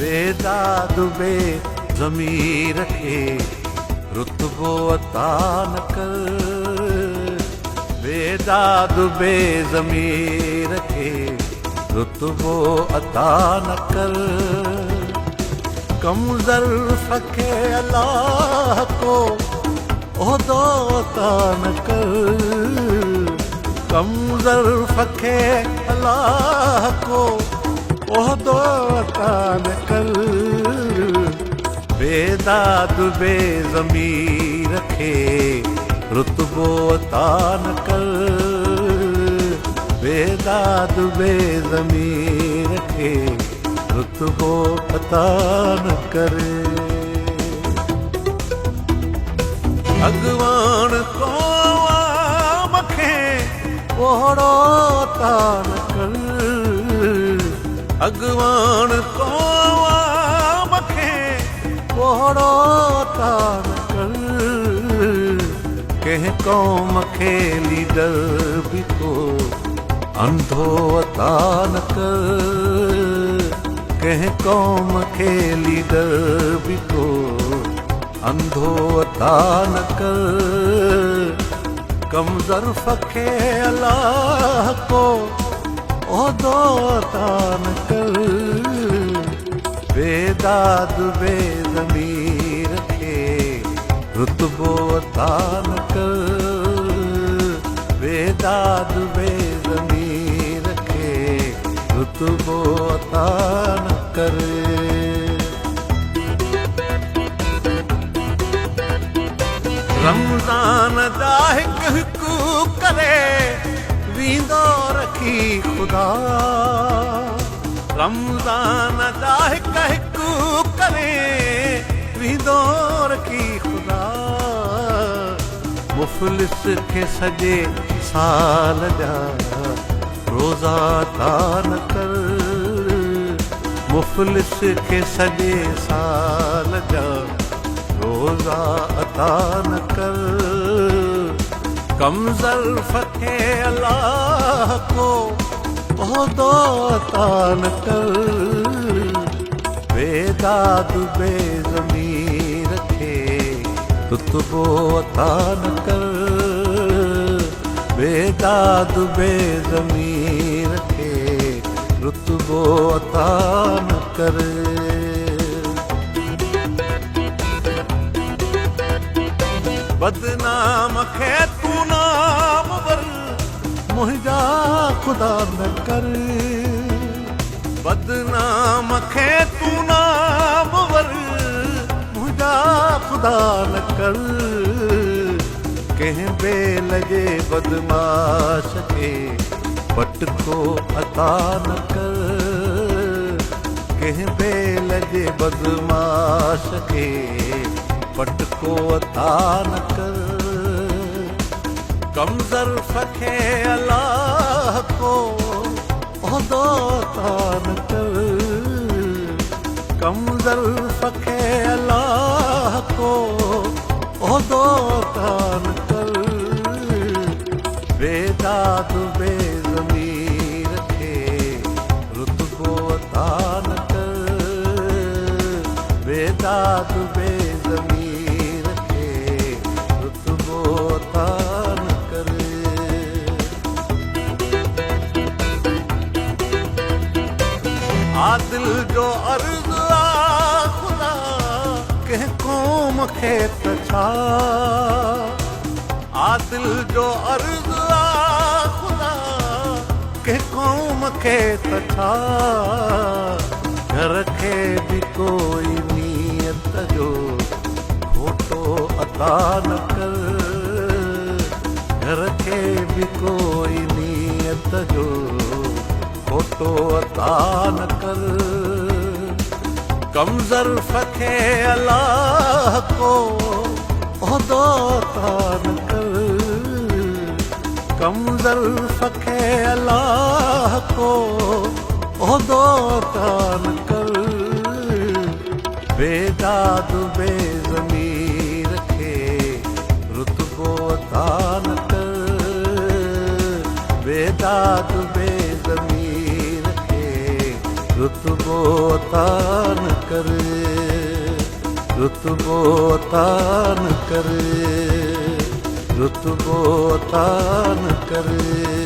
बेदाद बे ज़मीर खे रुतबो अता न कर। बेदाद बे ज़मीर खे रुतबो अता न कर। कम ज़र्फ़ खे अल्लाह को ओहदो अता न कर। कम ज़र्फ़ खे अल्लाह को ओहदो अता न कर। बेदाद बे ज़मीर खे रुतबो अता न कर। बेदाद बे ज़मीर खे रुतबो अता न करे। अगवान को मखे ओहड़ो अता न कर। अगवान को मखे ओहड़ो अता न कर। कंहिं क़ौम खे लीडर बि को अंधो अता न कर। कंहिं क़ौम खे लीडर बि को अंधो अता न कर। कम ज़र्फ़ खे अल्लाह को ओहदो अता न कर। बेदाद बे ज़मीर खे रुतबो अता न कर। बेदाद बे ज़मीर खे रुतबो अता न कर। रमज़ान जा हिकु करे वींदो रखी ख़ुदा। रमज़ान जा हिकु करे वींदो रखी ख़ुदा। मुफ़लिस खे सॼे साल जा रोज़ा अता न कर। मुफ़लिस खे सॼे साल जा रोज़ा अता न कर। कम ज़र्फ़ खे अल्लाह को ओहदो अता न कर। बेदाद बे ज़मीर खे रुतबो अता न कर। बेदाद बे ज़मीर खे रुतबो अता न कर। बदनाम खे तू नाम वर मुंहिंजा ख़ुदा न कर। बदनाम खे तू नाम वर मुंहिंजा ख़ुदा न कर। कंहिं बेल जे बदमाश खे पटको अता न कर। कंहिं बेल जे बदमाश खे पटको अता न कर। कम ज़र्फ़ खे अल्लाह को ओहदो अता न कर। कम ज़र्फ़ खे अल्लाह को ओहदो अता न कर। बेदाद बे ज़मीर खे रुतबो अता न कर। बेदाद बे ज़मीर खे रुतबो अता न कर। आदिल जो अर्ज़ आ ख़ुदा कंहिं क़ौम खे त छा। आदिल जो अर्ज़ आ ख़ुदा कंहिं क़ौम खे त छा। घर खे बि कोई नीयत जो खोटो अता न कर। घर खे बि कोई नीयत जो खोटो अता न कर। कम ज़र्फ़ खे अल्लाह को ओहदो अता न कर। कम ज़र्फ़ खे अल्लाह को ओहदो अता न कर। बेदाद बे ज़मीर खे रुतबो अता न कर। बेदाद बे ज़मीर खे रुतबो अता न करे, रुतबो अता न करे, रुतबो अता न करे।